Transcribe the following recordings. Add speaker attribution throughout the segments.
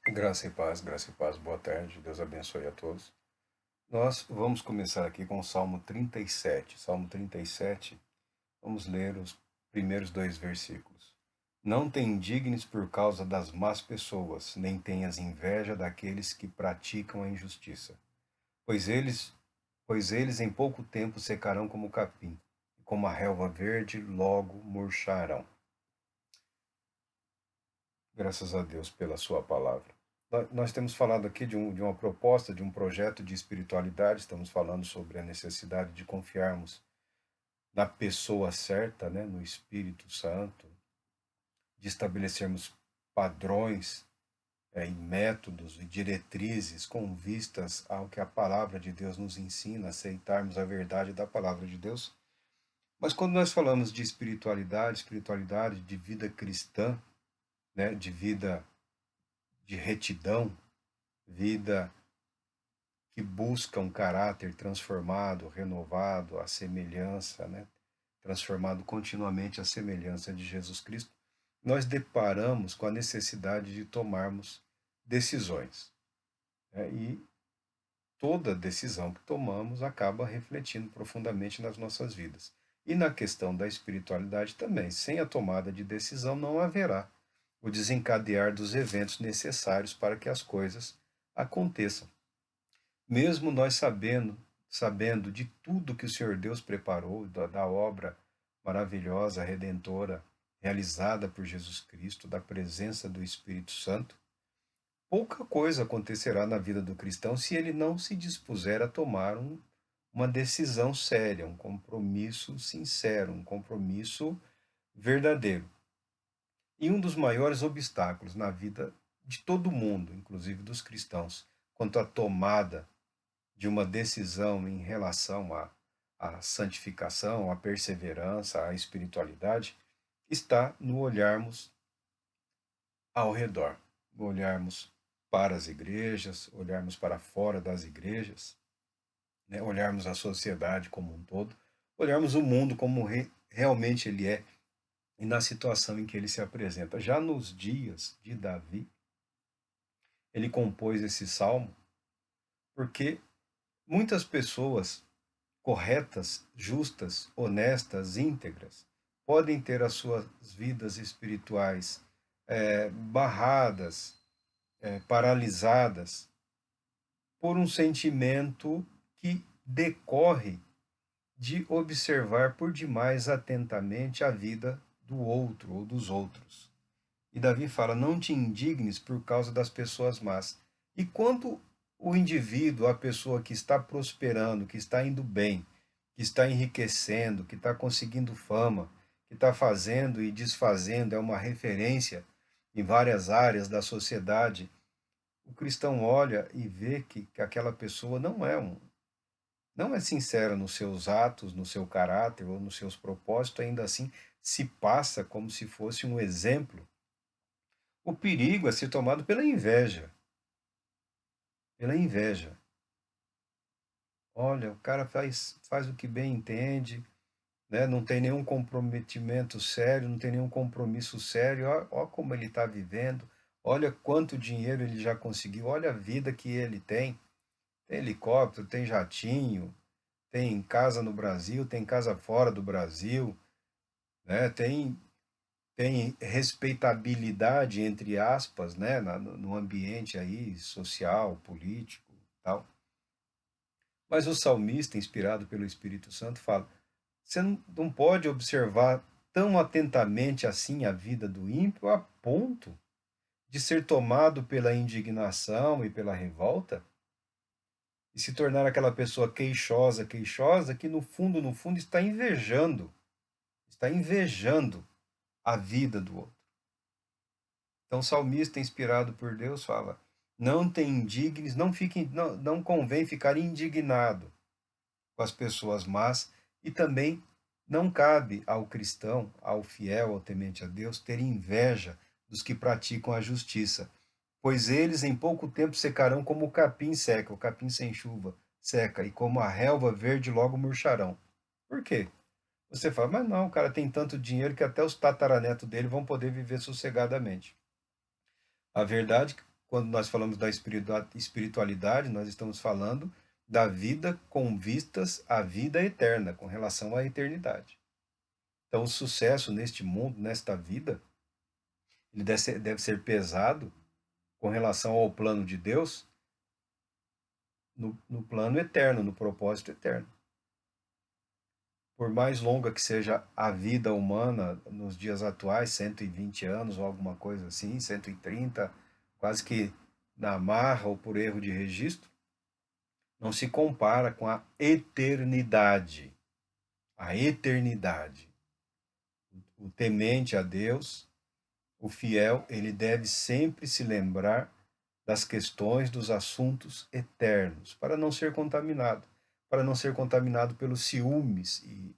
Speaker 1: Graça e paz, boa tarde, Deus abençoe a todos. Nós vamos começar aqui com o Salmo 37. Salmo 37, vamos ler os primeiros dois versículos. Não te indignes por causa das más pessoas, nem tenhas inveja daqueles que praticam a injustiça, pois eles, pois eles em pouco tempo secarão como o capim, e como a relva verde logo murcharão. Graças a Deus pela sua palavra. Nós temos falado aqui de uma proposta, de um projeto de espiritualidade, estamos falando sobre a necessidade de confiarmos na pessoa certa, né, no Espírito Santo, de estabelecermos padrões, e métodos e diretrizes com vistas ao que a palavra de Deus nos ensina, aceitarmos a verdade da palavra de Deus. Mas quando nós falamos de espiritualidade, espiritualidade de vida cristã, né, de vida de retidão, vida que busca um caráter transformado, renovado, à semelhança, né? Transformado continuamente à semelhança de Jesus Cristo, nós deparamos com a necessidade de tomarmos decisões, né? E toda decisão que tomamos acaba refletindo profundamente nas nossas vidas. E na questão da espiritualidade também, sem a tomada de decisão não haverá o desencadear dos eventos necessários para que as coisas aconteçam. Mesmo nós sabendo de tudo que o Senhor Deus preparou, da obra maravilhosa, redentora, realizada por Jesus Cristo, da presença do Espírito Santo, pouca coisa acontecerá na vida do cristão se ele não se dispuser a tomar uma decisão séria, um compromisso sincero, um compromisso verdadeiro. E um dos maiores obstáculos na vida de todo mundo, inclusive dos cristãos, quanto à tomada de uma decisão em relação à santificação, à perseverança, à espiritualidade, está no olharmos ao redor, no olharmos para as igrejas, olharmos para fora das igrejas, né? Olharmos a sociedade como um todo, olharmos o mundo como realmente ele é e na situação em que ele se apresenta. Já nos dias de Davi, ele compôs esse salmo porque muitas pessoas corretas, justas, honestas, íntegras, podem ter as suas vidas espirituais barradas, paralisadas por um sentimento que decorre de observar por demais atentamente a vida do outro ou dos outros. E Davi fala: não te indignes por causa das pessoas más. E quando o indivíduo, a pessoa que está prosperando, que está indo bem, que está enriquecendo, que está conseguindo fama, que está fazendo e desfazendo, é uma referência em várias áreas da sociedade, o cristão olha e vê que aquela pessoa não é sincera nos seus atos, no seu caráter ou nos seus propósitos, ainda assim se passa como se fosse um exemplo. O perigo é ser tomado pela inveja. Pela inveja. Olha, o cara faz o que bem entende, né? Não tem nenhum comprometimento sério, não tem nenhum compromisso sério. Ó como ele está vivendo, olha quanto dinheiro ele já conseguiu, olha a vida que ele tem. Tem helicóptero, tem jatinho, tem casa no Brasil, tem casa fora do Brasil, né? Tem respeitabilidade, entre aspas, né? No ambiente aí social, político, tal. Mas o salmista, inspirado pelo Espírito Santo, fala: você não pode observar tão atentamente assim a vida do ímpio a ponto de ser tomado pela indignação e pela revolta e se tornar aquela pessoa queixosa, queixosa, que no fundo está invejando a vida do outro. Então, o salmista, inspirado por Deus, fala: não te indignes, não convém ficar indignado com as pessoas más, e também não cabe ao cristão, ao fiel, ao temente a Deus, ter inveja dos que praticam a justiça, pois eles em pouco tempo secarão como o capim seca, o capim sem chuva seca, e como a relva verde logo murcharão. Por quê? Você fala: mas não, o cara tem tanto dinheiro que até os tataranetos dele vão poder viver sossegadamente. A verdade quando nós falamos da espiritualidade, nós estamos falando da vida com vistas à vida eterna, com relação à eternidade. Então, o sucesso neste mundo, nesta vida, ele deve ser pesado com relação ao plano de Deus, no plano eterno, no propósito eterno. Por mais longa que seja a vida humana nos dias atuais, 120 anos ou alguma coisa assim, 130, quase que na marra ou por erro de registro, não se compara com a eternidade. A eternidade. O temente a Deus, o fiel, ele deve sempre se lembrar das questões, dos assuntos eternos, para não ser contaminado pelos ciúmes e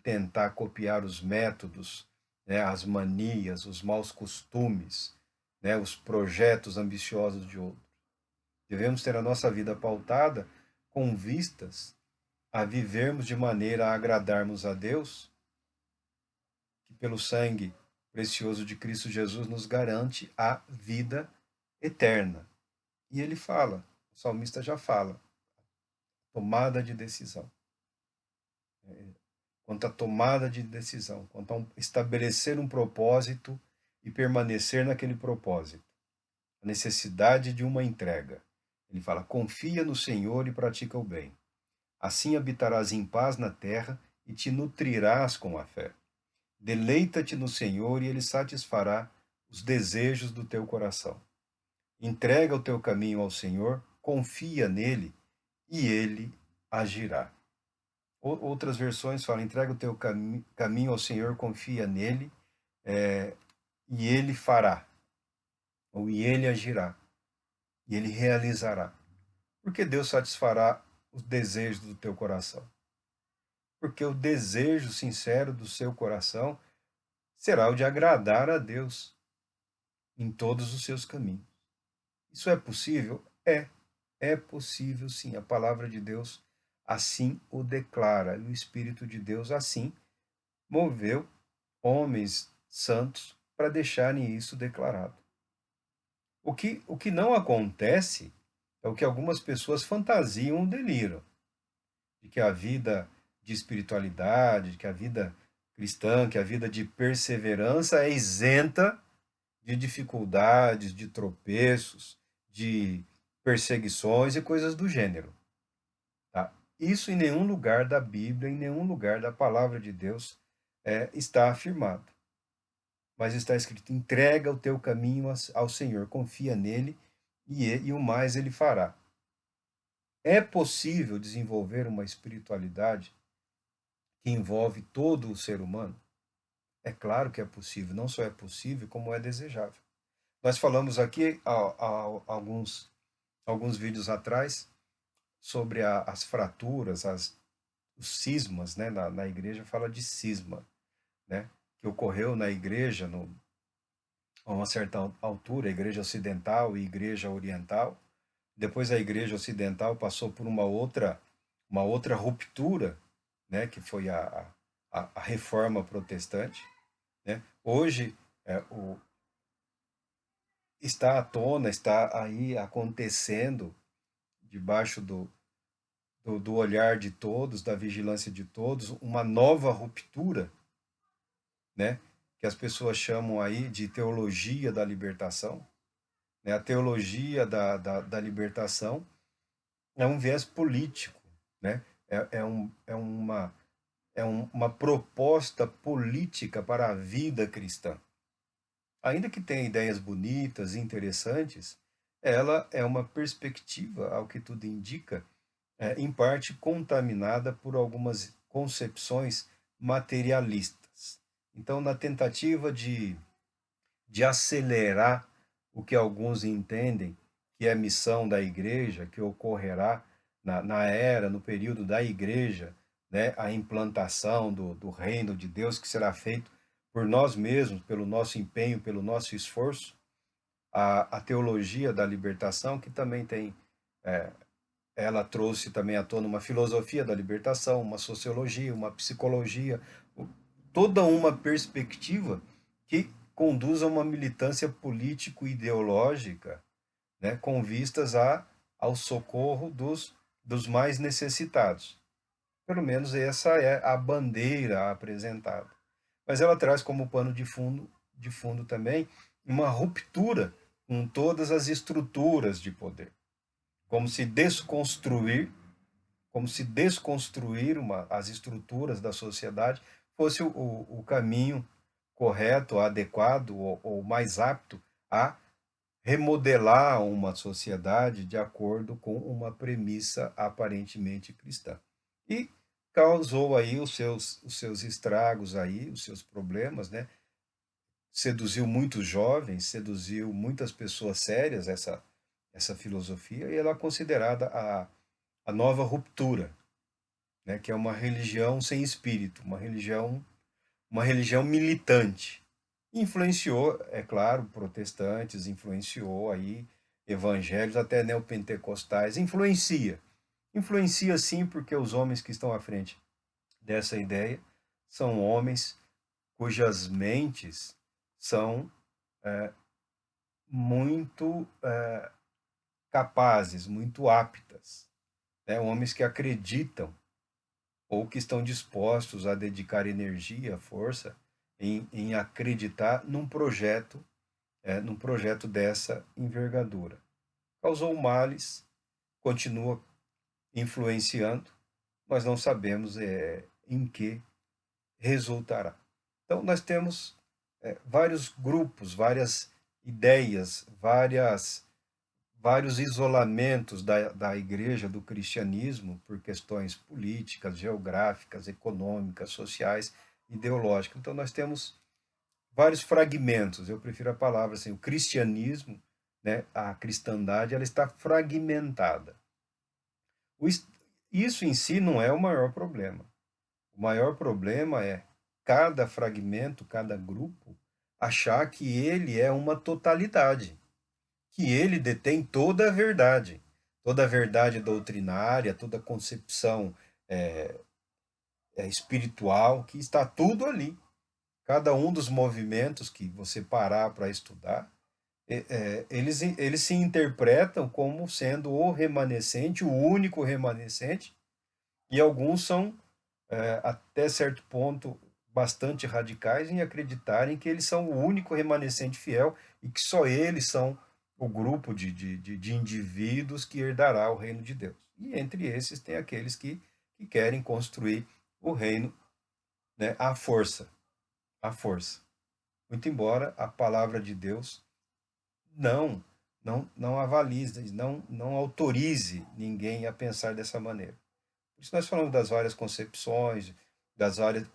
Speaker 1: tentar copiar os métodos, né, as manias, os maus costumes, né, os projetos ambiciosos de outros. Devemos ter a nossa vida pautada com vistas a vivermos de maneira a agradarmos a Deus, que pelo sangue precioso de Cristo Jesus nos garante a vida eterna. E ele fala, o salmista já fala, tomada de decisão. Quanto à tomada de decisão, quanto a estabelecer um propósito e permanecer naquele propósito. A necessidade de uma entrega. Ele fala, confia no Senhor e pratica o bem. Assim habitarás em paz na terra e te nutrirás com a fé. Deleita-te no Senhor e ele satisfará os desejos do teu coração. Entrega o teu caminho ao Senhor, confia nele e ele agirá. Outras versões falam, entrega o teu caminho ao Senhor, confia nele e ele fará. Ou e ele agirá. E ele realizará. Porque Deus satisfará os desejos do teu coração. Porque o desejo sincero do seu coração será o de agradar a Deus em todos os seus caminhos. Isso é possível? É possível sim. A palavra de Deus assim o declara. E o Espírito de Deus assim moveu homens santos para deixarem isso declarado. O que não acontece é o que algumas pessoas fantasiam ou deliram, de que a vida de espiritualidade, de que a vida cristã, que a vida de perseverança é isenta de dificuldades, de tropeços, de perseguições e coisas do gênero. Tá? Isso em nenhum lugar da Bíblia, em nenhum lugar da palavra de Deus está afirmado. Mas está escrito, entrega o teu caminho ao Senhor, confia nele e o mais ele fará. É possível desenvolver uma espiritualidade que envolve todo o ser humano? É claro que é possível, não só é possível, como é desejável. Nós falamos aqui há alguns vídeos atrás sobre as fraturas, os cismas, né? Na igreja fala de cisma, né? Que ocorreu na igreja a uma certa altura, a igreja ocidental e a igreja oriental. Depois a igreja ocidental passou por uma outra ruptura, né? Que foi a reforma protestante. Né? Hoje, está à tona, está aí acontecendo, debaixo do olhar de todos, da vigilância de todos, uma nova ruptura, né? Que as pessoas chamam aí de teologia da libertação. Né? A teologia da libertação é um viés político, né? Uma proposta política para a vida cristã. Ainda que tenha ideias bonitas e interessantes, ela é uma perspectiva, ao que tudo indica, em parte contaminada por algumas concepções materialistas. Então, na tentativa de acelerar o que alguns entendem que é a missão da igreja, que ocorrerá no período da igreja, né, a implantação do reino de Deus, que será feito por nós mesmos, pelo nosso empenho, pelo nosso esforço, a teologia da libertação, que também tem, ela trouxe também à tona uma filosofia da libertação, uma sociologia, uma psicologia, toda uma perspectiva que conduz a uma militância político-ideológica, né, com vistas ao socorro dos mais necessitados. Pelo menos essa é a bandeira apresentada. Mas ela traz como pano de fundo também uma ruptura com todas as estruturas de poder, como se desconstruir, as estruturas da sociedade fosse o caminho correto, adequado ou mais apto a remodelar uma sociedade de acordo com uma premissa aparentemente cristã. E causou aí os seus estragos aí, os seus problemas, né? Seduziu muitos jovens, seduziu muitas pessoas sérias essa filosofia, e ela é considerada a nova ruptura, né? Que é uma religião sem espírito, uma religião militante. Influenciou, é claro, protestantes, influenciou aí evangélicos, até neopentecostais, influencia. Influencia sim, porque os homens que estão à frente dessa ideia são homens cujas mentes são muito capazes, muito aptas, né? Homens que acreditam ou que estão dispostos a dedicar energia, força em acreditar num projeto dessa envergadura. Causou males, continua influenciando, mas não sabemos em que resultará. Então, nós temos vários grupos, várias ideias, vários isolamentos da igreja, do cristianismo, por questões políticas, geográficas, econômicas, sociais, ideológicas. Então, nós temos vários fragmentos, eu prefiro a palavra assim, o cristianismo, né, a cristandade, ela está fragmentada. Isso em si não é o maior problema. O maior problema é cada fragmento, cada grupo, achar que ele é uma totalidade, que ele detém toda a verdade doutrinária, toda a concepção é, espiritual, que está tudo ali. Cada um dos movimentos que você parar para estudar, eles se interpretam como sendo o remanescente, o único remanescente, e alguns são, até certo ponto, bastante radicais em acreditarem que eles são o único remanescente fiel e que só eles são o grupo de indivíduos que herdará o reino de Deus. E entre esses tem aqueles que querem construir o reino, né, à força, à força. Muito embora a palavra de Deus não avalize, não autorize ninguém a pensar dessa maneira. Por isso nós falamos das várias concepções,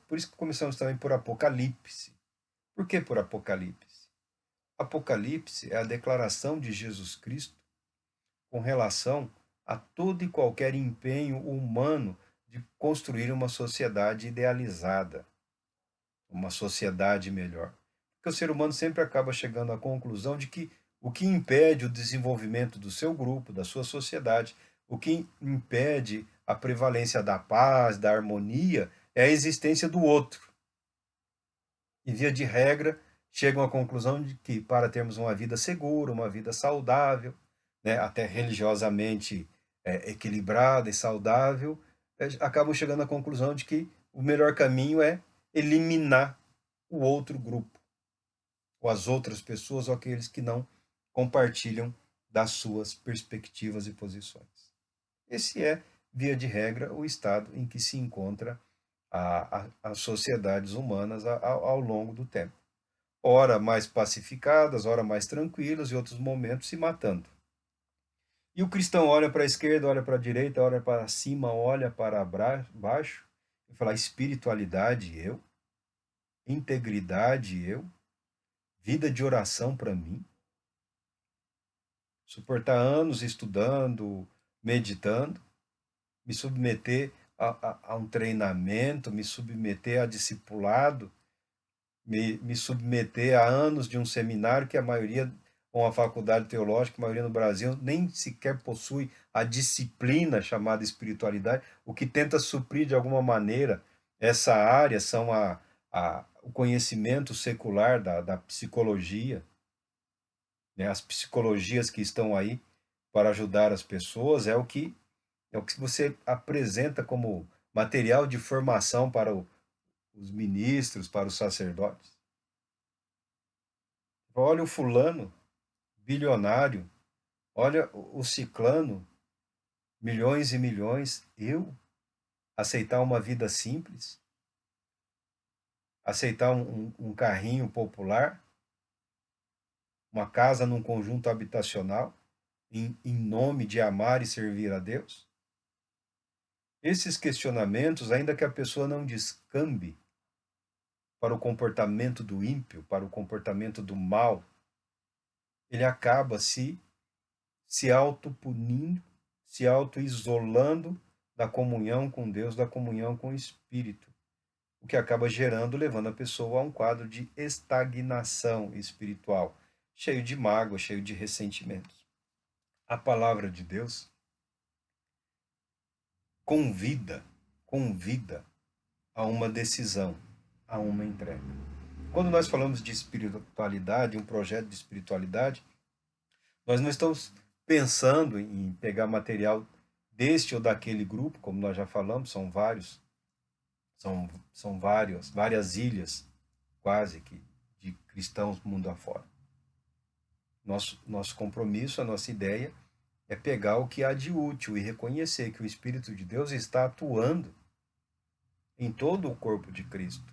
Speaker 1: por isso que começamos também por Apocalipse. Por que por Apocalipse? Apocalipse é a declaração de Jesus Cristo com relação a todo e qualquer empenho humano de construir uma sociedade idealizada, uma sociedade melhor. Porque o ser humano sempre acaba chegando à conclusão de que o que impede o desenvolvimento do seu grupo, da sua sociedade, o que impede a prevalência da paz, da harmonia, é a existência do outro. E, via de regra, chegam à conclusão de que, para termos uma vida segura, uma vida saudável, né, até religiosamente equilibrada e saudável, acabam chegando à conclusão de que o melhor caminho é eliminar o outro grupo, ou as outras pessoas, ou aqueles que não compartilham das suas perspectivas e posições. Esse é, via de regra, o estado em que se encontra as sociedades humanas ao longo do tempo. Ora mais pacificadas, ora mais tranquilas, e outros momentos se matando. E o cristão olha para a esquerda, olha para a direita, olha para cima, olha para baixo, e fala: espiritualidade, eu, integridade, eu, vida de oração para mim, suportar anos estudando, meditando, me submeter a um treinamento, me submeter a discipulado, me submeter a anos de um seminário que a maioria, ou uma faculdade teológica, a maioria no Brasil, nem sequer possui a disciplina chamada espiritualidade, o que tenta suprir de alguma maneira essa área são o conhecimento secular da psicologia, né? As psicologias que estão aí para ajudar as pessoas é o que você apresenta como material de formação para os ministros, para os sacerdotes. Olha o fulano, bilionário, olha o ciclano, milhões e milhões. Eu aceitar uma vida simples, aceitar um carrinho popular, uma casa num conjunto habitacional, em nome de amar e servir a Deus? Esses questionamentos, ainda que a pessoa não descambe para o comportamento do ímpio, para o comportamento do mal, ele acaba se autopunindo, se auto-isolando da comunhão com Deus, da comunhão com o Espírito, o que acaba gerando, levando a pessoa a um quadro de estagnação espiritual, cheio de mágoa, cheio de ressentimentos. A palavra de Deus convida a uma decisão, a uma entrega. Quando nós falamos de espiritualidade, um projeto de espiritualidade, nós não estamos pensando em pegar material deste ou daquele grupo, como nós já falamos, são vários, são várias ilhas, quase que, de cristãos mundo afora. Nosso compromisso, a nossa ideia é pegar o que há de útil e reconhecer que o Espírito de Deus está atuando em todo o corpo de Cristo,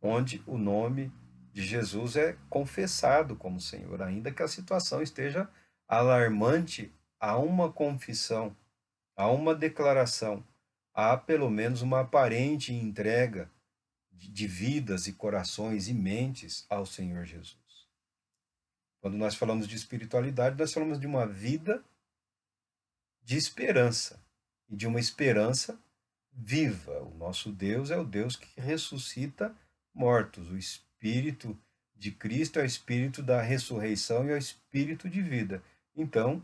Speaker 1: onde o nome de Jesus é confessado como Senhor, ainda que a situação esteja alarmante, há uma confissão, há uma declaração, há pelo menos uma aparente entrega de vidas e corações e mentes ao Senhor Jesus. Quando nós falamos de espiritualidade, nós falamos de uma vida de esperança e de uma esperança viva. O nosso Deus é o Deus que ressuscita mortos. O Espírito de Cristo é o Espírito da ressurreição e é o Espírito de vida. Então,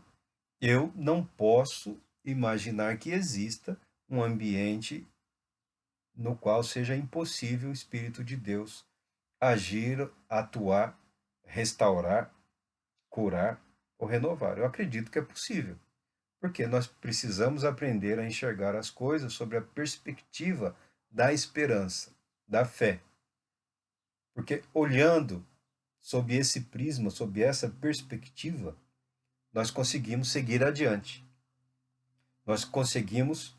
Speaker 1: eu não posso imaginar que exista um ambiente no qual seja impossível o Espírito de Deus agir, atuar, restaurar, curar ou renovar. Eu acredito que é possível, porque nós precisamos aprender a enxergar as coisas sobre a perspectiva da esperança, da fé. Porque olhando sob esse prisma, sob essa perspectiva, nós conseguimos seguir adiante. Nós conseguimos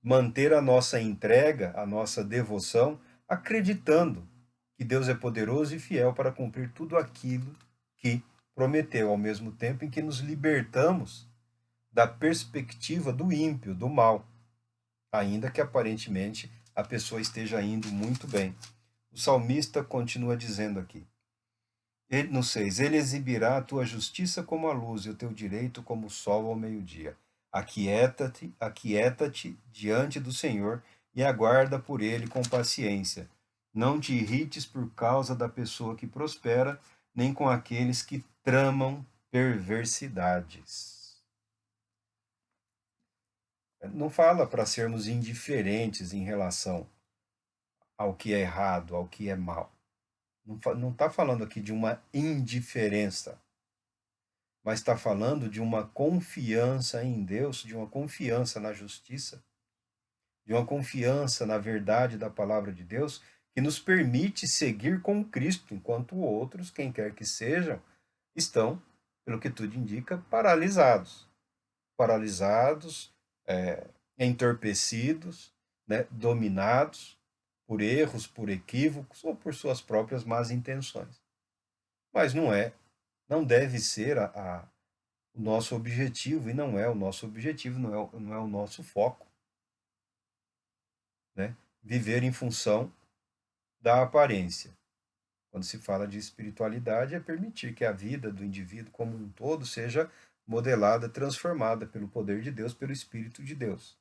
Speaker 1: manter a nossa entrega, a nossa devoção, acreditando que Deus é poderoso e fiel para cumprir tudo aquilo que prometeu, ao mesmo tempo em que nos libertamos da perspectiva do ímpio, do mal, ainda que aparentemente a pessoa esteja indo muito bem. O salmista continua dizendo aqui, no 6, ele exibirá a tua justiça como a luz e o teu direito como o sol ao meio-dia. Aquieta-te diante do Senhor e aguarda por ele com paciência. Não te irrites por causa da pessoa que prospera, nem com aqueles que tramam perversidades. Não fala para sermos indiferentes em relação ao que é errado, ao que é mal. Não está falando aqui de uma indiferença, mas está falando de uma confiança em Deus, de uma confiança na justiça, de uma confiança na verdade da palavra de Deus, que nos permite seguir com Cristo, enquanto outros, quem quer que sejam, estão, pelo que tudo indica, paralisados. Paralisados, entorpecidos, né, dominados por erros, por equívocos ou por suas próprias más intenções. Mas não deve ser o nosso objetivo, e não é o nosso objetivo, não é o nosso foco, né? Viver em função da aparência. Quando se fala de espiritualidade, é permitir que a vida do indivíduo como um todo seja modelada, transformada pelo poder de Deus, pelo Espírito de Deus.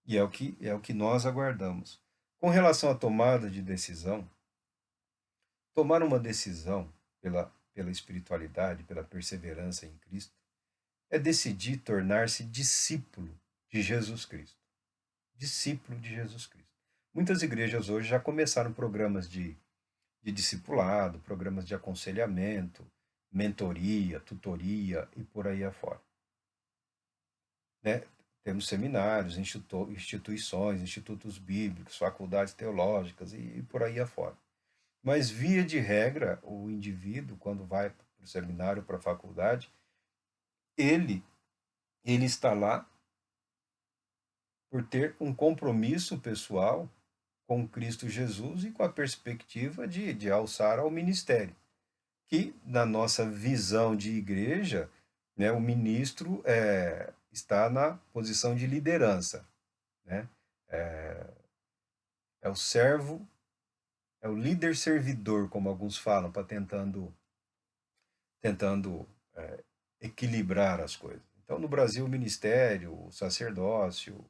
Speaker 1: E é o que nós aguardamos. Com relação à tomada de decisão, tomar uma decisão pela espiritualidade, pela perseverança em Cristo, é decidir tornar-se discípulo de Jesus Cristo. Discípulo de Jesus Cristo. Muitas igrejas hoje já começaram programas de discipulado, programas de aconselhamento, mentoria, tutoria e por aí afora, né? Temos seminários, instituições, institutos bíblicos, faculdades teológicas e por aí afora. Mas, via de regra, o indivíduo, quando vai para o seminário, para a faculdade, ele, ele está lá por ter um compromisso pessoal com Cristo Jesus e com a perspectiva de alçar ao ministério. Que, na nossa visão de igreja, né, o ministro está na posição de liderança, né? É o servo, é o líder servidor, como alguns falam, para tentando equilibrar as coisas. Então, no Brasil, o ministério, o sacerdócio,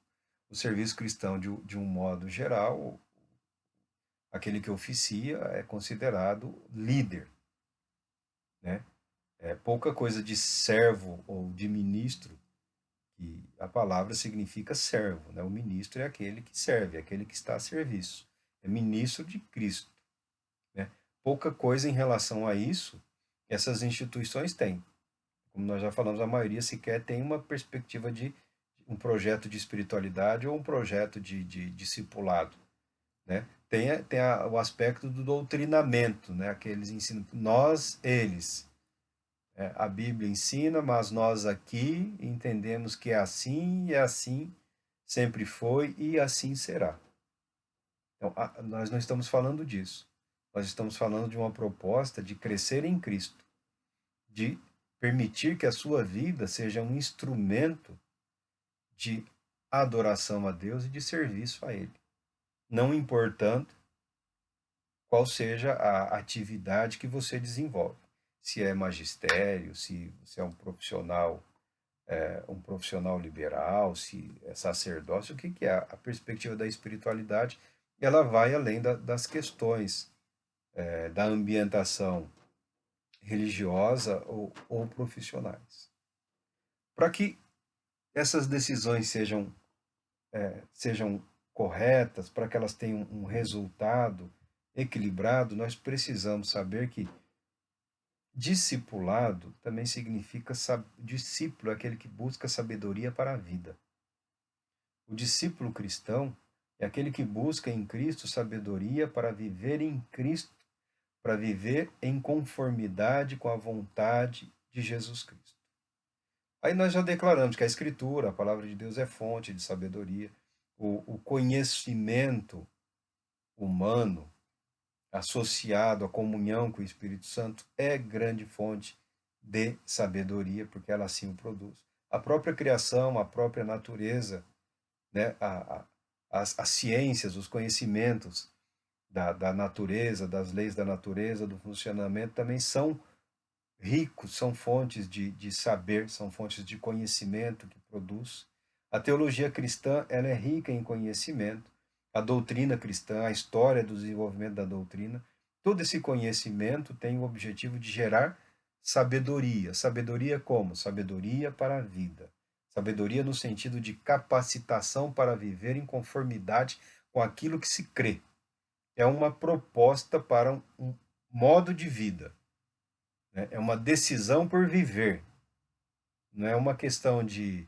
Speaker 1: o serviço cristão, de um modo geral, aquele que oficia é considerado líder, né? É pouca coisa de servo ou de ministro, que a palavra significa servo, né? O ministro é aquele que serve, é aquele que está a serviço. É ministro de Cristo, né? Pouca coisa em relação a isso essas instituições têm. Como nós já falamos, a maioria sequer tem uma perspectiva de um projeto de espiritualidade ou um projeto de discipulado, né? O aspecto do doutrinamento, né? Aqueles ensinam, eles. A Bíblia ensina, mas nós aqui entendemos que é assim e assim sempre foi e assim será. Então, nós não estamos falando disso. Nós estamos falando de uma proposta de crescer em Cristo, de permitir que a sua vida seja um instrumento de adoração a Deus e de serviço a Ele, não importando qual seja a atividade que você desenvolve. Se é magistério, se você é um profissional liberal, se é sacerdócio, o que é? A perspectiva da espiritualidade, ela vai além das questões da ambientação religiosa ou profissionais. Para que essas decisões sejam corretas, para que elas tenham um resultado equilibrado, nós precisamos saber que discipulado também significa discípulo é aquele que busca sabedoria para a vida. O discípulo cristão é aquele que busca em Cristo sabedoria para viver em Cristo, para viver em conformidade com a vontade de Jesus Cristo. Aí nós já declaramos que a Escritura, a palavra de Deus, é fonte de sabedoria. O conhecimento humano associado à comunhão com o Espírito Santo é grande fonte de sabedoria, porque ela assim o produz. A própria criação, a própria natureza, né, as ciências, os conhecimentos da natureza, das leis da natureza, do funcionamento, também são ricos, são fontes de saber, são fontes de conhecimento que produz. A teologia cristã, ela é rica em conhecimento, a doutrina cristã, a história do desenvolvimento da doutrina, todo esse conhecimento tem o objetivo de gerar sabedoria. Sabedoria como? Sabedoria para a vida. Sabedoria no sentido de capacitação para viver em conformidade com aquilo que se crê. É uma proposta para um modo de vida, né? É uma decisão por viver. Não é uma questão de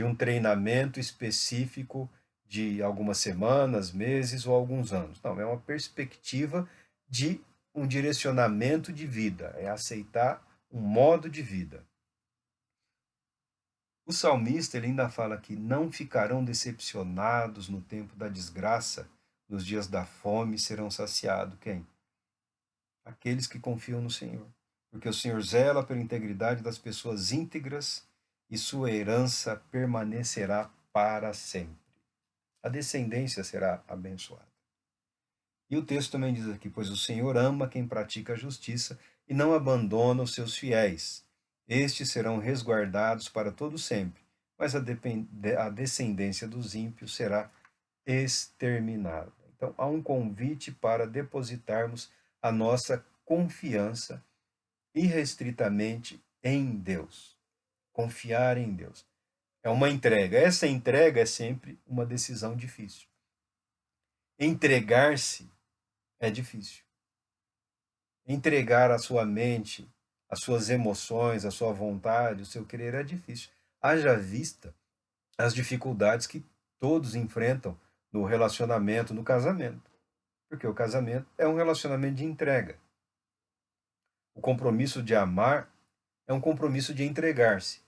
Speaker 1: um treinamento específico de algumas semanas, meses ou alguns anos. Não, é uma perspectiva de um direcionamento de vida, é aceitar um modo de vida. O salmista ele ainda fala que não ficarão decepcionados no tempo da desgraça, nos dias da fome serão saciados. Quem? Aqueles que confiam no Senhor. Porque o Senhor zela pela integridade das pessoas íntegras e sua herança permanecerá para sempre. A descendência será abençoada. E o texto também diz aqui: pois o Senhor ama quem pratica a justiça e não abandona os seus fiéis. Estes serão resguardados para todo sempre, mas a descendência dos ímpios será exterminada. Então, há um convite para depositarmos a nossa confiança irrestritamente em Deus. Confiar em Deus. É uma entrega. Essa entrega é sempre uma decisão difícil. Entregar-se é difícil. Entregar a sua mente, as suas emoções, a sua vontade, o seu querer, é difícil. Haja vista as dificuldades que todos enfrentam no relacionamento, no casamento. Porque o casamento é um relacionamento de entrega. O compromisso de amar é um compromisso de entregar-se.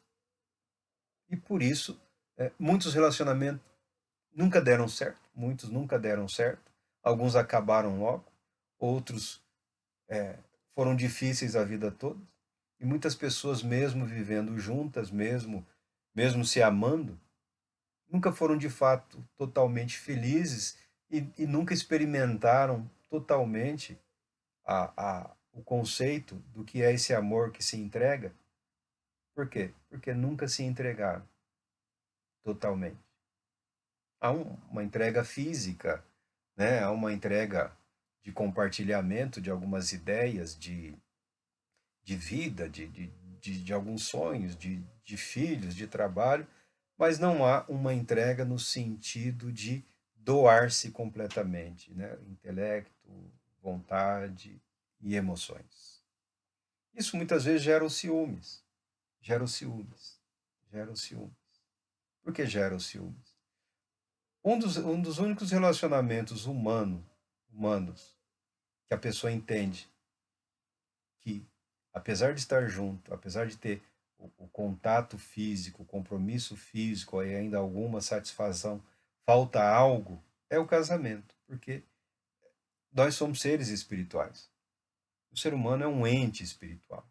Speaker 1: E por isso, muitos relacionamentos nunca deram certo, muitos nunca deram certo, alguns acabaram logo, outros foram difíceis a vida toda, e muitas pessoas, mesmo vivendo juntas, mesmo se amando, nunca foram de fato totalmente felizes e nunca experimentaram totalmente o conceito do que é esse amor que se entrega. Por quê? Porque nunca se entregaram totalmente. Há uma entrega física, né? Há uma entrega de compartilhamento de algumas ideias de vida, de alguns sonhos, de filhos, de trabalho, mas não há uma entrega no sentido de doar-se completamente, né? Intelecto, vontade e emoções. Isso muitas vezes gera os ciúmes, gera os ciúmes, gera os ciúmes. Por que gera os ciúmes? Um dos únicos relacionamentos humanos que a pessoa entende que, apesar de estar junto, apesar de ter o contato físico, o compromisso físico e ainda alguma satisfação, falta algo, é o casamento, porque nós somos seres espirituais. O ser humano é um ente espiritual.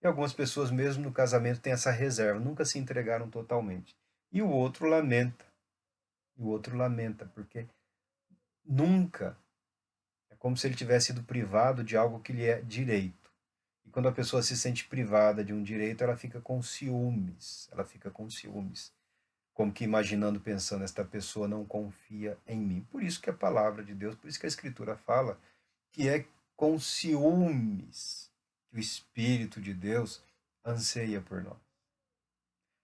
Speaker 1: E algumas pessoas, mesmo no casamento, têm essa reserva, nunca se entregaram totalmente. E o outro lamenta. E o outro lamenta, porque nunca é como se ele tivesse sido privado de algo que lhe é direito. E quando a pessoa se sente privada de um direito, ela fica com ciúmes. Ela fica com ciúmes. Como que imaginando, pensando, esta pessoa não confia em mim. Por isso que a palavra de Deus, por isso que a Escritura fala que é com ciúmes que o Espírito de Deus anseia por nós.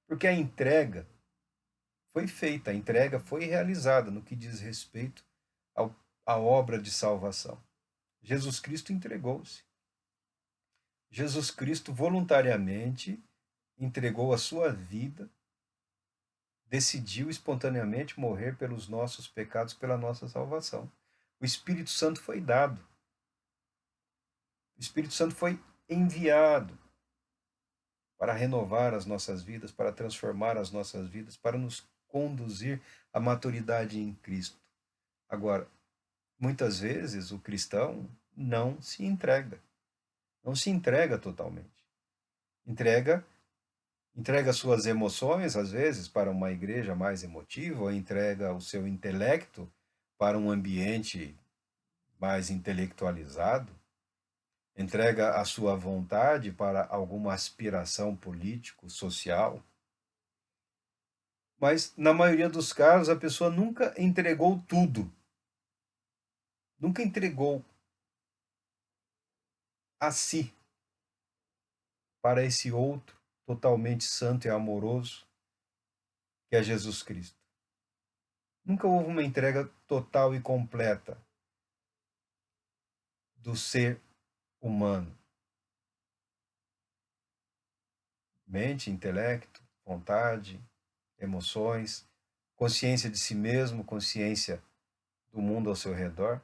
Speaker 1: Porque a entrega foi feita, a entrega foi realizada no que diz respeito à obra de salvação. Jesus Cristo entregou-se. Jesus Cristo voluntariamente entregou a sua vida, decidiu espontaneamente morrer pelos nossos pecados, pela nossa salvação. O Espírito Santo foi dado. O Espírito Santo foi enviado para renovar as nossas vidas, para transformar as nossas vidas, para nos conduzir à maturidade em Cristo. Agora, muitas vezes o cristão não se entrega. Não se entrega totalmente. Entrega suas emoções, às vezes, para uma igreja mais emotiva, ou entrega o seu intelecto para um ambiente mais intelectualizado, entrega a sua vontade para alguma aspiração político, social. Mas, na maioria dos casos, a pessoa nunca entregou tudo. Nunca entregou a si para esse outro totalmente santo e amoroso, que é Jesus Cristo. Nunca houve uma entrega total e completa do ser humano. Mente, intelecto, vontade, emoções, consciência de si mesmo, consciência do mundo ao seu redor,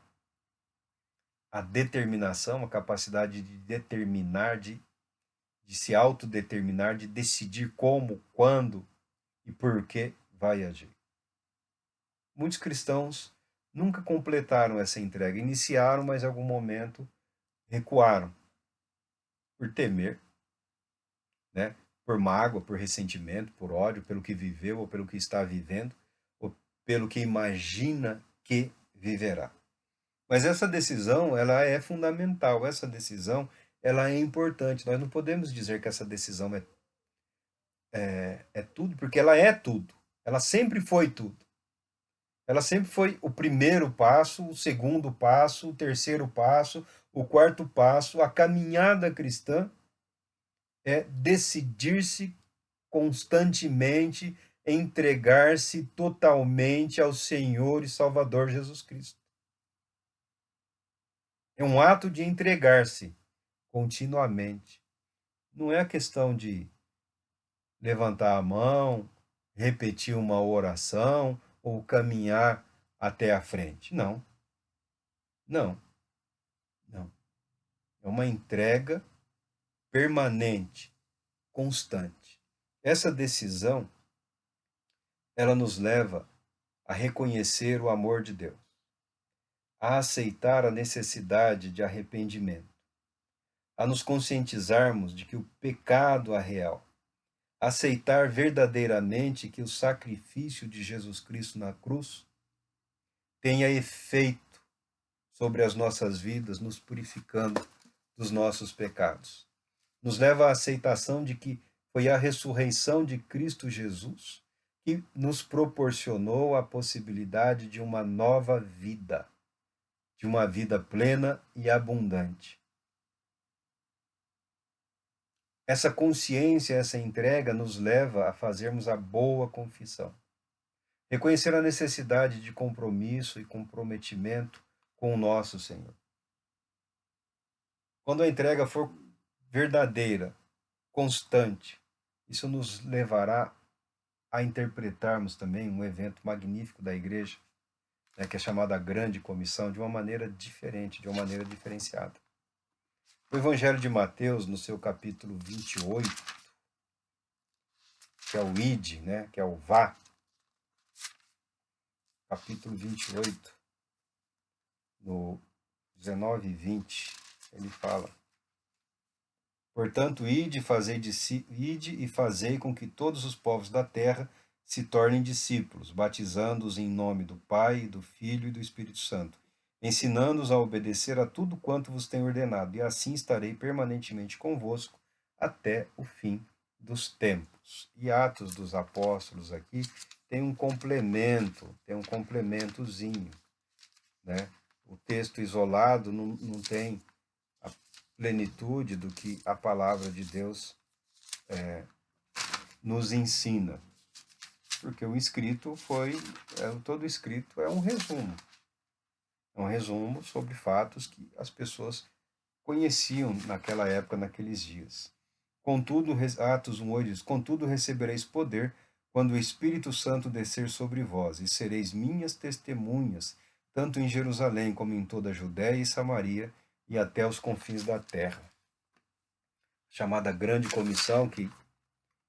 Speaker 1: a determinação, a capacidade de determinar, de se autodeterminar, de decidir como, quando e por que vai agir. Muitos cristãos nunca completaram essa entrega, iniciaram, mas em algum momento recuaram por temer, né? Por mágoa, por ressentimento, por ódio, pelo que viveu ou pelo que está vivendo, ou pelo que imagina que viverá. Mas essa decisão, ela é fundamental, essa decisão, ela é importante. Nós não podemos dizer que essa decisão é tudo, porque ela é tudo. Ela sempre foi tudo. Ela sempre foi o primeiro passo, o segundo passo, o terceiro passo, o quarto passo. A caminhada cristã é decidir-se constantemente, entregar-se totalmente ao Senhor e Salvador Jesus Cristo. É um ato de entregar-se continuamente. não é a questão de levantar a mão, repetir uma oração ou caminhar até a frente. Não, não, não. É uma entrega permanente, constante. Essa decisão, ela nos leva a reconhecer o amor de Deus, a aceitar a necessidade de arrependimento, a nos conscientizarmos de que o pecado é real, aceitar verdadeiramente que o sacrifício de Jesus Cristo na cruz tenha efeito sobre as nossas vidas, nos purificando dos nossos pecados. Nos leva à aceitação de que foi a ressurreição de Cristo Jesus que nos proporcionou a possibilidade de uma nova vida, de uma vida plena e abundante. Essa consciência, essa entrega nos leva a fazermos a boa confissão. Reconhecer a necessidade de compromisso e comprometimento com o nosso Senhor. Quando a entrega for verdadeira, constante, isso nos levará a interpretarmos também um evento magnífico da igreja, né, que é chamada Grande Comissão, de uma maneira diferente, de uma maneira diferenciada. O Evangelho de Mateus, no seu capítulo 28, que é o id, né, que é o vá, capítulo 28, no 19 e 20, ele fala: portanto, ide e fazei com que todos os povos da terra se tornem discípulos, batizando-os em nome do Pai, do Filho e do Espírito Santo, ensinando-os a obedecer a tudo quanto vos tenho ordenado, e assim estarei permanentemente convosco até o fim dos tempos. E Atos dos Apóstolos aqui tem um complementozinho, né? O texto isolado não tem a plenitude do que a palavra de Deus nos ensina. Porque o escrito todo escrito é um resumo. É um resumo sobre fatos que as pessoas conheciam naquela época, naqueles dias. Contudo, Atos 1:8 diz: contudo recebereis poder quando o Espírito Santo descer sobre vós, e sereis minhas testemunhas, tanto em Jerusalém como em toda a Judéia e Samaria e até os confins da terra. Chamada Grande Comissão, que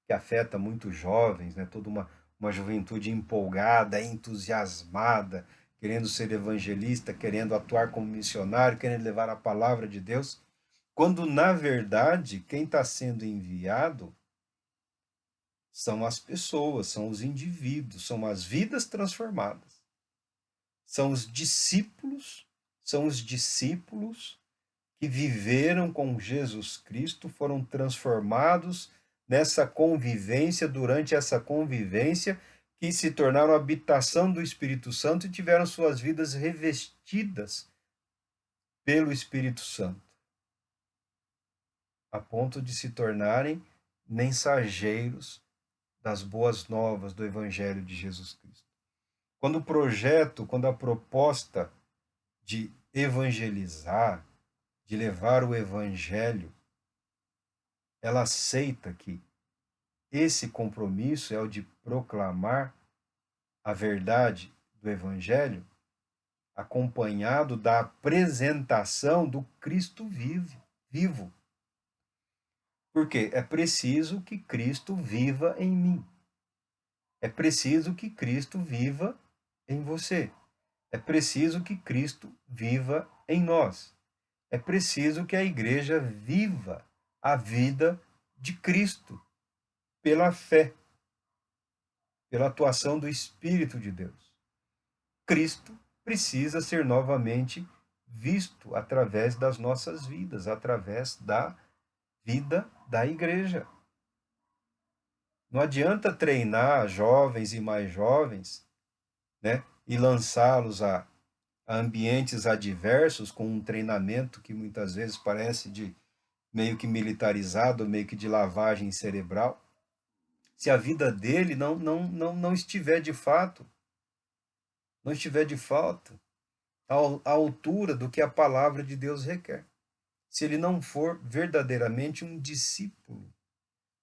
Speaker 1: afeta muitos jovens, né? Toda uma juventude empolgada, entusiasmada, querendo ser evangelista, querendo atuar como missionário, querendo levar a palavra de Deus, quando, na verdade, quem está sendo enviado são as pessoas, são os indivíduos, são as vidas transformadas. São os discípulos que viveram com Jesus Cristo, foram transformados nessa convivência, durante essa convivência, que se tornaram habitação do Espírito Santo e tiveram suas vidas revestidas pelo Espírito Santo, a ponto de se tornarem mensageiros das boas novas do Evangelho de Jesus Cristo. Quando o projeto, quando a proposta de evangelizar, de levar o Evangelho, ela aceita que esse compromisso é o de proclamar a verdade do Evangelho, acompanhado da apresentação do Cristo vivo. Porque é preciso que Cristo viva em mim. É preciso que Cristo viva em você. É preciso que Cristo viva em nós. É preciso que a igreja viva a vida de Cristo pela fé, pela atuação do Espírito de Deus. Cristo precisa ser novamente visto através das nossas vidas, através da vida da igreja. Não adianta treinar jovens e mais jovens, né, e lançá-los a ambientes adversos com um treinamento que muitas vezes parece de meio que militarizado, meio que de lavagem cerebral, se a vida dele não estiver de fato, à altura do que a palavra de Deus requer. se ele não for verdadeiramente um discípulo,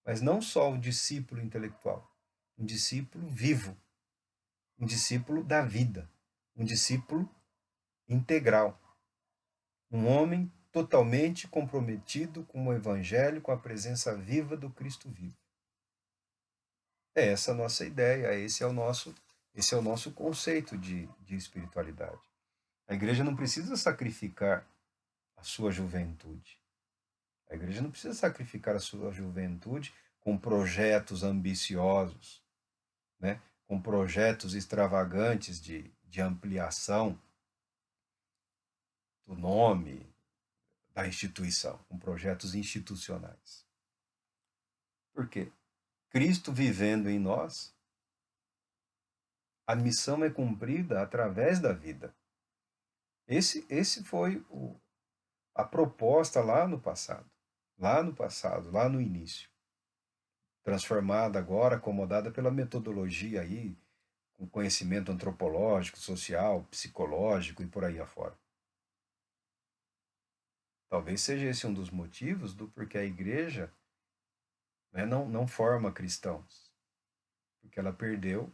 Speaker 1: mas não só um discípulo intelectual, um discípulo vivo, um discípulo da vida, um discípulo integral, um homem totalmente comprometido com o evangelho, com a presença viva do Cristo vivo. É essa a nossa ideia, esse é o nosso conceito de espiritualidade. A igreja não precisa sacrificar a sua juventude. A igreja não precisa sacrificar a sua juventude com projetos ambiciosos, né? Com projetos extravagantes de ampliação do nome da instituição, com projetos institucionais. Por quê? Cristo vivendo em nós, a missão é cumprida através da vida. Esse foi a proposta lá no passado, lá no início. Transformada agora, acomodada pela metodologia aí, com conhecimento antropológico, social, psicológico e por aí afora. Talvez seja esse um dos motivos do porquê a igreja, né, não forma cristãos, porque ela perdeu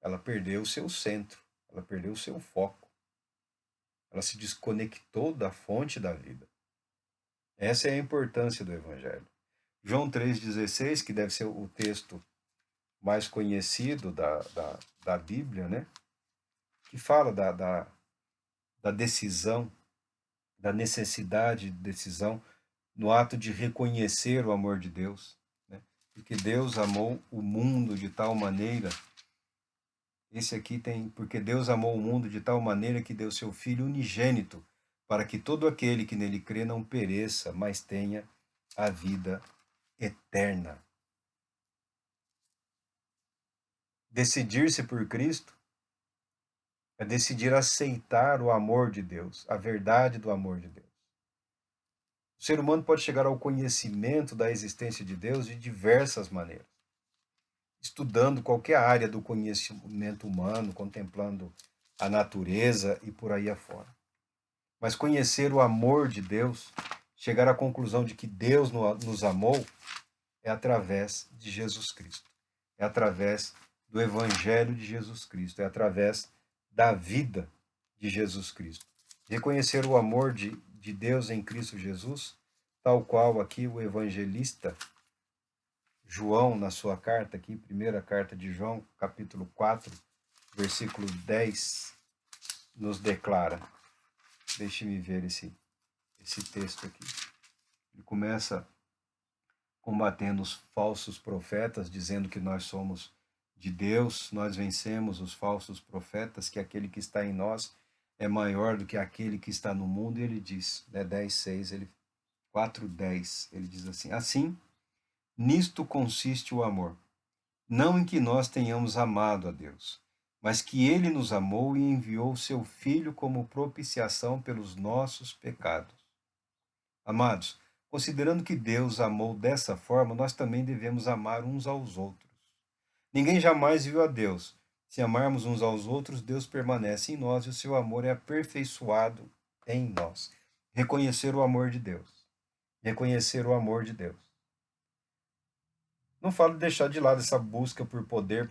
Speaker 1: o seu centro, ela perdeu o seu foco, ela se desconectou da fonte da vida. Essa é a importância do evangelho. João 3,16, que deve ser o texto mais conhecido da Bíblia, né? Que fala da decisão, da necessidade de decisão no ato de reconhecer o amor de Deus, né? Porque Deus amou o mundo de tal maneira, porque Deus amou o mundo de tal maneira que deu seu Filho unigênito, para que todo aquele que nele crê não pereça, mas tenha a vida eterna. Decidir-se por Cristo é decidir aceitar o amor de Deus, a verdade do amor de Deus. O ser humano pode chegar ao conhecimento da existência de Deus de diversas maneiras. Estudando qualquer área do conhecimento humano, contemplando a natureza e por aí afora. Mas conhecer o amor de Deus, chegar à conclusão de que Deus nos amou, é através de Jesus Cristo. É através do Evangelho de Jesus Cristo. É através da vida de Jesus Cristo. Reconhecer o amor de Deus em Cristo Jesus, tal qual aqui o evangelista João, na sua carta aqui, primeira carta de João, capítulo 4, versículo 10, nos declara. Deixe-me ver esse texto aqui. Ele começa combatendo os falsos profetas, dizendo que nós somos de Deus, nós vencemos os falsos profetas, que aquele que está em nós é maior do que aquele que está no mundo, e ele diz, né, 10:6, 4:10, ele diz assim: assim, nisto consiste o amor, não em que nós tenhamos amado a Deus, mas que ele nos amou e enviou seu Filho como propiciação pelos nossos pecados. Amados, considerando que Deus amou dessa forma, nós também devemos amar uns aos outros. Ninguém jamais viu a Deus. Se amarmos uns aos outros, Deus permanece em nós e o seu amor é aperfeiçoado em nós. Reconhecer o amor de Deus. Reconhecer o amor de Deus. Não falo de deixar de lado essa busca por poder,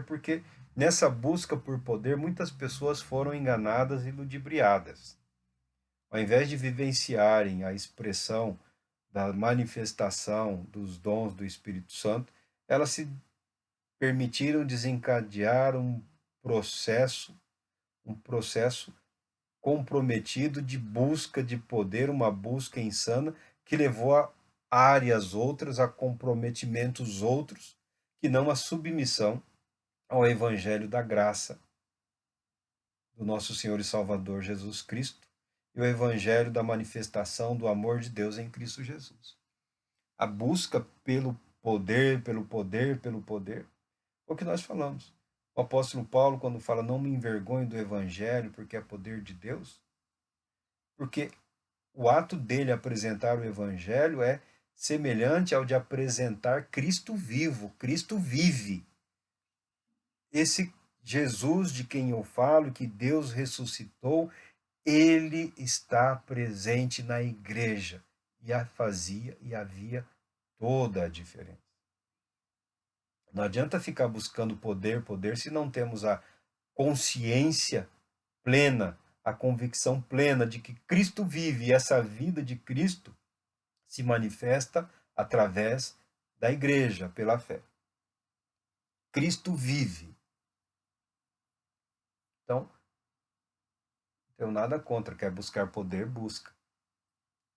Speaker 1: porque nessa busca por poder muitas pessoas foram enganadas e ludibriadas. Ao invés de vivenciarem a expressão da manifestação dos dons do Espírito Santo, elas se permitiram desencadear um processo comprometido de busca de poder, uma busca insana que levou a áreas outras, a comprometimentos outros, que não a submissão ao evangelho da graça do nosso Senhor e Salvador Jesus Cristo e o evangelho da manifestação do amor de Deus em Cristo Jesus. A busca pelo poder, é o que nós falamos. O apóstolo Paulo, quando fala, não me envergonhe do evangelho, porque é poder de Deus, porque o ato dele apresentar o evangelho é semelhante ao de apresentar Cristo vivo. Cristo vive. Esse Jesus de quem eu falo, que Deus ressuscitou, Ele está presente na igreja e fazia e havia toda a diferença. Não adianta ficar buscando poder, se não temos a consciência plena, a convicção plena de que Cristo vive e essa vida de Cristo se manifesta através da igreja, pela fé. Cristo vive. Então, não tenho nada contra. Quer buscar poder, busca.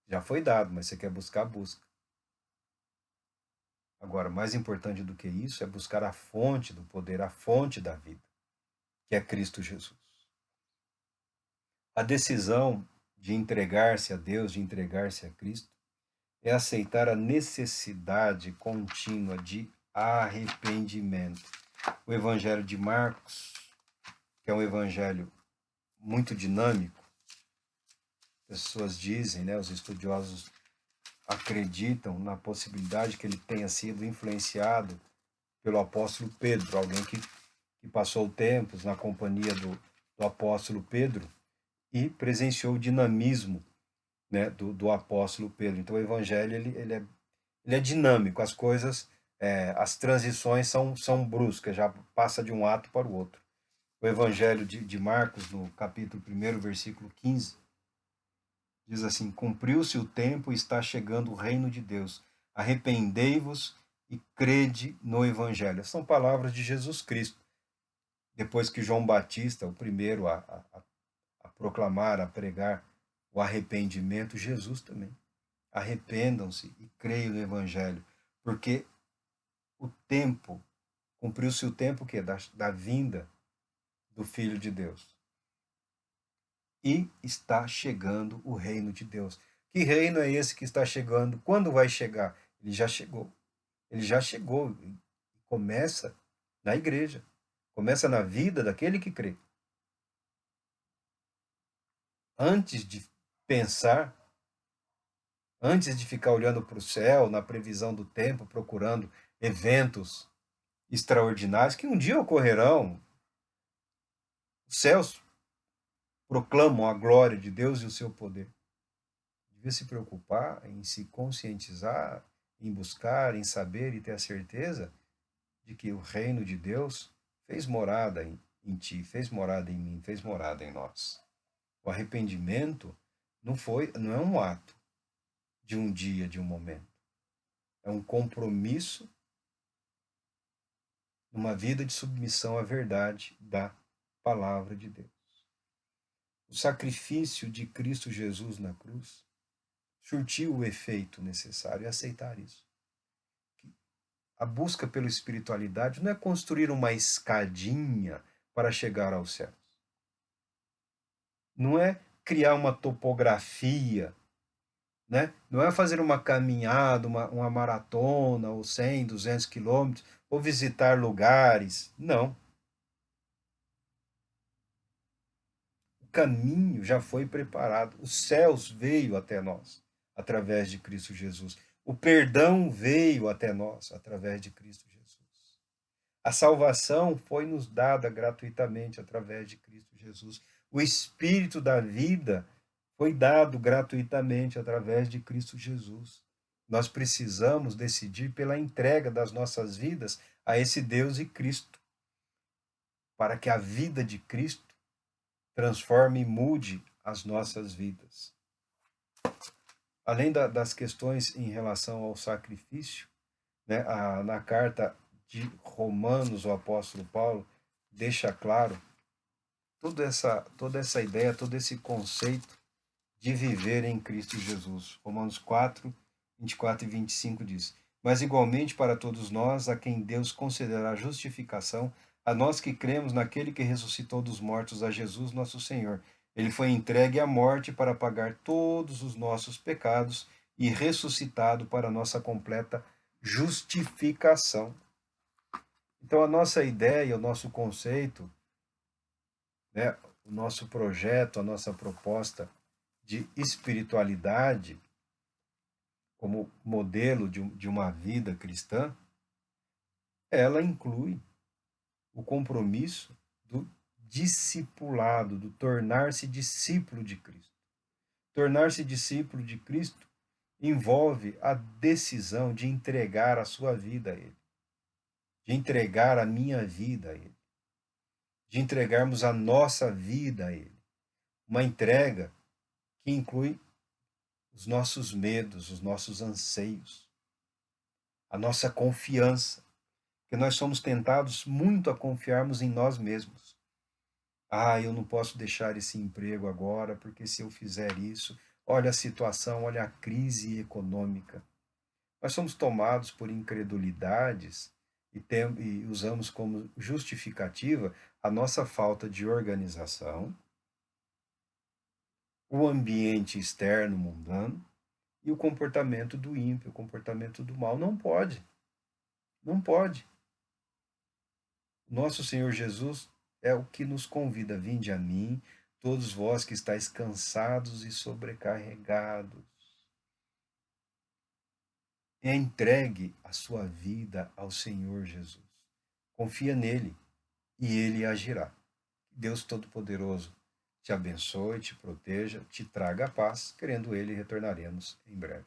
Speaker 1: Já foi dado, mas você quer buscar, busca. Agora, mais importante do que isso é buscar a fonte do poder, a fonte da vida, que é Cristo Jesus. A decisão de entregar-se a Deus, de entregar-se a Cristo, é aceitar a necessidade contínua de arrependimento. O Evangelho de Marcos, que é um evangelho muito dinâmico, pessoas dizem, né, os estudiosos acreditam na possibilidade que ele tenha sido influenciado pelo apóstolo Pedro, alguém que passou tempos na companhia do apóstolo Pedro e presenciou o dinamismo, né, do apóstolo Pedro. Então o evangelho ele é dinâmico, as coisas, as transições são bruscas, já passa de um ato para o outro. O evangelho de Marcos, no capítulo 1, versículo 15, diz assim: cumpriu-se o tempo e está chegando o reino de Deus. Arrependei-vos e crede no evangelho. São palavras de Jesus Cristo. Depois que João Batista, o primeiro a proclamar, a pregar o arrependimento, Jesus também. Arrependam-se e creiam no evangelho, porque o tempo, cumpriu-se o tempo que da vinda do Filho de Deus. E está chegando o reino de Deus. Que reino é esse que está chegando? Quando vai chegar? Ele já chegou. Ele já chegou. Começa na igreja. Começa na vida daquele que crê. Antes de pensar, antes de ficar olhando para o céu, na previsão do tempo, procurando eventos extraordinários que um dia ocorrerão, os céus proclamam a glória de Deus e o seu poder. Devia se preocupar em se conscientizar, em buscar, em saber e ter a certeza de que o reino de Deus fez morada em ti, fez morada em mim, fez morada em nós. O arrependimento não é um ato de um dia, de um momento. É um compromisso numa vida de submissão à verdade da palavra de Deus. O sacrifício de Cristo Jesus na cruz surtiu o efeito necessário e aceitar isso. A busca pela espiritualidade não é construir uma escadinha para chegar aos céus. Não é criar uma topografia, né? Não é fazer uma caminhada, uma maratona, ou 100, 200 quilômetros, ou visitar lugares. Não. O caminho já foi preparado. Os céus veio até nós, através de Cristo Jesus. O perdão veio até nós, através de Cristo Jesus. A salvação foi nos dada gratuitamente através de Cristo Jesus. O Espírito da vida foi dado gratuitamente através de Cristo Jesus. Nós precisamos decidir pela entrega das nossas vidas a esse Deus e Cristo, para que a vida de Cristo transforme e mude as nossas vidas. Além das questões em relação ao sacrifício, né, na carta de Romanos, o apóstolo Paulo deixa claro toda essa ideia, todo esse conceito de viver em Cristo Jesus. Romanos 4, 24 e 25 diz: mas igualmente para todos nós, a quem Deus concederá justificação, a nós que cremos naquele que ressuscitou dos mortos, a Jesus nosso Senhor. Ele foi entregue à morte para pagar todos os nossos pecados e ressuscitado para a nossa completa justificação. Então, a nossa ideia, o nosso conceito, né, o nosso projeto, a nossa proposta de espiritualidade como modelo de uma vida cristã, ela inclui o compromisso discipulado, do tornar-se discípulo de Cristo. Tornar-se discípulo de Cristo envolve a decisão de entregar a sua vida a Ele, de entregar a minha vida a Ele, de entregarmos a nossa vida a Ele. Uma entrega que inclui os nossos medos, os nossos anseios, a nossa confiança, porque nós somos tentados muito a confiarmos em nós mesmos. Ah, eu não posso deixar esse emprego agora, porque se eu fizer isso, olha a situação, olha a crise econômica. Nós somos tomados por incredulidades e usamos como justificativa a nossa falta de organização, o ambiente externo mundano e o comportamento do ímpio, o comportamento do mal. Não pode, não pode. Nosso Senhor Jesus é o que nos convida: vinde a mim, todos vós que estáis cansados e sobrecarregados. Entregue a sua vida ao Senhor Jesus. Confia nele e ele agirá. Deus Todo-Poderoso te abençoe, te proteja, te traga a paz. Querendo ele, retornaremos em breve.